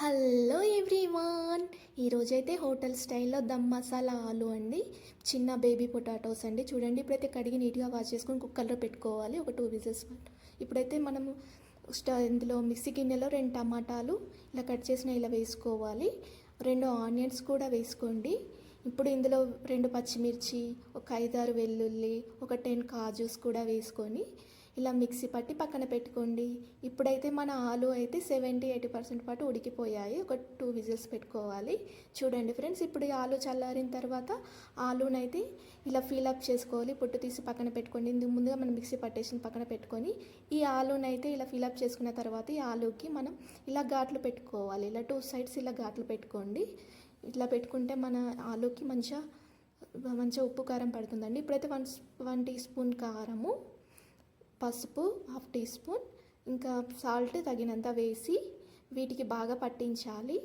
Hello everyone, ఈరోజైతే hotel స్టైల్లో దమ్ మసాలా ఆలు అండి. చిన్న బేబీ పొటాటోస్ అండి. చూడండి, ఇప్పుడైతే కడిగి నీట్గా వాష్ చేసుకొని కుక్కర్లో పెట్టుకోవాలి ఒక 2 విజిల్స్. ఇప్పుడైతే మనము ఇందులో మిక్సీ గిన్నెలో 2 టమాటాలు ఇలా కట్ చేసిన ఇలా వేసుకోవాలి. 2 ఆనియన్స్ కూడా వేసుకోండి. ఇప్పుడు ఇందులో 2 పచ్చిమిర్చి, ఒక 5-6 వెల్లుల్లి, ఒక 10 కాజూస్ కూడా వేసుకొని ఇలా మిక్సీ పట్టి పక్కన పెట్టుకోండి. ఇప్పుడైతే మన ఆలు అయితే 70-80% పాటు ఉడికిపోయాయి. ఒక 2 విజిల్స్ పెట్టుకోవాలి. చూడండి ఫ్రెండ్స్, ఇప్పుడు ఈ ఆలు చల్లారిన తర్వాత ఆలునైతే ఇలా ఫిలప్ చేసుకోవాలి. పొట్టు తీసి పక్కన పెట్టుకోండి. ఇందుకు ముందుగా మనం మిక్సీ పట్టేసి పక్కన పెట్టుకొని ఈ ఆలునైతే ఇలా ఫిలప్ చేసుకున్న తర్వాత ఈ ఆలుకి మనం ఇలా ఘాట్లు పెట్టుకోవాలి. ఇలా 2 సైడ్స్ ఇలా ఘాట్లు పెట్టుకోండి. ఇట్లా పెట్టుకుంటే మన ఆలుకి మంచిగా ఉప్పు కారం పడుతుందండి. ఇప్పుడైతే 1 టీ స్పూన్ కారము, పసుపు 1/2 టీ స్పూన్, ఇంకా సాల్ట్ తగినంత వేసి వీటికి బాగా పట్టించాలి.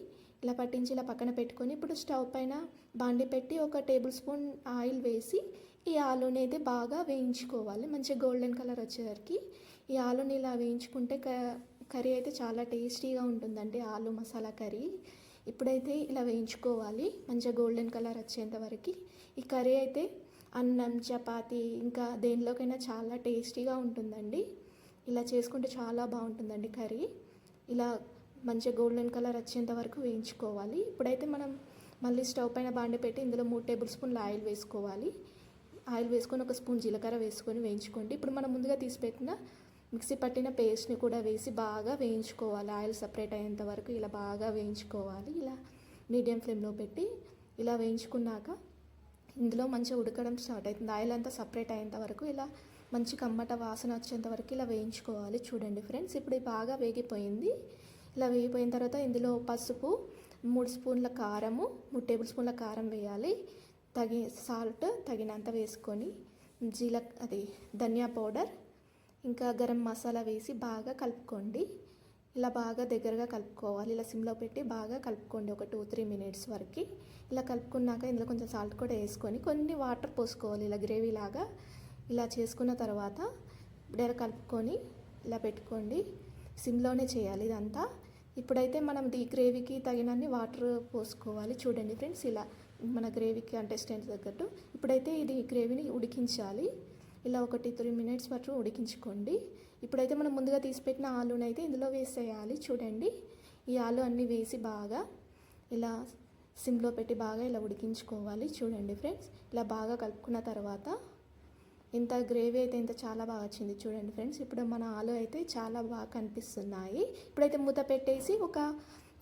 ఇలా పట్టించి ఇలా పక్కన పెట్టుకొని ఇప్పుడు స్టవ్ పైన బాండి పెట్టి ఒక టేబుల్ స్పూన్ ఆయిల్ వేసి ఈ ఆలుని అయితే బాగా వేయించుకోవాలి. మంచిగా గోల్డెన్ కలర్ వచ్చేసరికి ఈ ఆలుని ఇలా వేయించుకుంటే కర్రీ అయితే చాలా టేస్టీగా ఉంటుందండి, ఆలు మసాలా కర్రీ. ఇప్పుడైతే ఇలా వేయించుకోవాలి మంచిగా గోల్డెన్ కలర్ వచ్చేంత వరకు. ఈ కర్రీ అయితే అన్నం, చపాతీ ఇంకా దేనిలోకైనా చాలా టేస్టీగా ఉంటుందండి. ఇలా చేసుకుంటే చాలా బాగుంటుందండి కర్రీ. ఇలా మంచిగా గోల్డెన్ కలర్ వచ్చేంత వరకు వేయించుకోవాలి. ఇప్పుడైతే మనం మళ్ళీ స్టవ్ పైన బాండి పెట్టి ఇందులో 3 టేబుల్ స్పూన్ల ఆయిల్ వేసుకోవాలి. ఆయిల్ వేసుకొని 1 స్పూన్ జీలకర్ర వేసుకొని వేయించుకోండి. ఇప్పుడు మనం ముందుగా తీసిపెట్టిన మిక్సీ పట్టిన పేస్ట్ని కూడా వేసి బాగా వేయించుకోవాలి. ఆయిల్ సపరేట్ అయ్యేంత వరకు ఇలా బాగా వేయించుకోవాలి. ఇలా మీడియం ఫ్లేమ్లో పెట్టి ఇలా వేయించుకున్నాక ఇందులో మంచిగా ఉడకడం స్టార్ట్ అవుతుంది. ఆయిల్ అంతా సపరేట్ అయ్యేంత వరకు ఇలా మంచి కమ్మట వాసన వచ్చేంత వరకు ఇలా వేయించుకోవాలి. చూడండి ఫ్రెండ్స్, ఇప్పుడు బాగా వేగిపోయింది. ఇలా వేగిపోయిన తర్వాత ఇందులో పసుపు, 3 స్పూన్ల కారము, 3 టేబుల్ స్పూన్ల కారం వేయాలి. సాల్ట్ తగినంత వేసుకొని ధనియా పౌడర్ ఇంకా గరం మసాలా వేసి బాగా కలుపుకోండి. ఇలా బాగా దగ్గరగా కలుపుకోవాలి. ఇలా సిమ్లో పెట్టి బాగా కలుపుకోండి ఒక 2-3 మినిట్స్ వరకు. ఇలా కలుపుకున్నాక ఇందులో కొంచెం సాల్ట్ కూడా వేసుకొని కొన్ని వాటర్ పోసుకోవాలి. ఇలా గ్రేవీ లాగా ఇలా చేసుకున్న తర్వాత ఇలా కలుపుకొని ఇలా పెట్టుకోండి. సిమ్లోనే చేయాలి ఇదంతా. ఇప్పుడైతే మనం ఈ గ్రేవీకి తగినన్ని వాటర్ పోసుకోవాలి. చూడండి ఫ్రెండ్స్, ఇలా మన గ్రేవీకి కంటెస్టెంట్ తగ్గట్టు. ఇప్పుడైతే ఇది గ్రేవీని ఉడికించాలి. ఇలా 1-3 మినిట్స్ వరకు ఉడికించుకోండి. ఇప్పుడైతే మనం ముందుగా తీసిపెట్టిన ఆలుని అయితే ఇందులో వేసేయాలి. చూడండి, ఈ ఆలు అన్నీ వేసి బాగా ఇలా సిమ్లో పెట్టి బాగా ఇలా ఉడికించుకోవాలి. చూడండి ఫ్రెండ్స్, ఇలా బాగా కలుపుకున్న తర్వాత ఇంత గ్రేవీ అయితే ఇంత చాలా బాగా వచ్చింది. చూడండి ఫ్రెండ్స్, ఇప్పుడు మన ఆలు అయితే చాలా బాగా కనిపిస్తున్నాయి. ఇప్పుడైతే మూత పెట్టేసి ఒక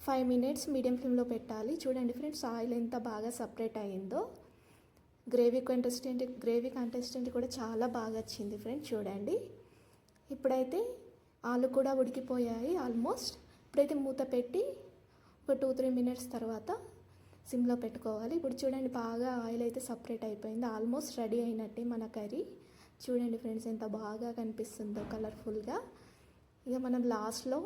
5 మినిట్స్ మీడియం ఫ్లేమ్లో పెట్టాలి. చూడండి ఫ్రెండ్స్, ఆయిల్ ఎంత బాగా సపరేట్ అయ్యిందో. గ్రేవీ కంటెస్టెంట్ కూడా చాలా బాగా వచ్చింది ఫ్రెండ్స్. చూడండి, ఇప్పుడైతే ఆలు కూడా ఉడికిపోయాయి ఆల్మోస్ట్. ఇప్పుడైతే మూత పెట్టి ఒక 2-3 మినిట్స్ తర్వాత సిమ్లో పెట్టుకోవాలి. ఇప్పుడు చూడండి, బాగా ఆయిల్ అయితే సపరేట్ అయిపోయింది. ఆల్మోస్ట్ రెడీ అయినట్టే మన కర్రీ. చూడండి ఫ్రెండ్స్, ఎంత బాగా కనిపిస్తుందో కలర్ఫుల్గా. ఇక మనం లాస్ట్లో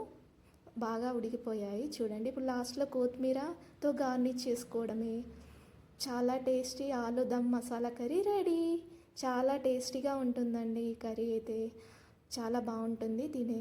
బాగా ఉడికిపోయాయి. చూడండి, ఇప్పుడు లాస్ట్లో కొత్తిమీరతో గార్నిష్ చేసుకోవడమే. చాలా టేస్టీ ఆలు దమ్ మసాలా కర్రీ రెడీ. చాలా టేస్టీగా ఉంటుందండి ఈ కర్రీ అయితే. చాలా బాగుంటుంది తినే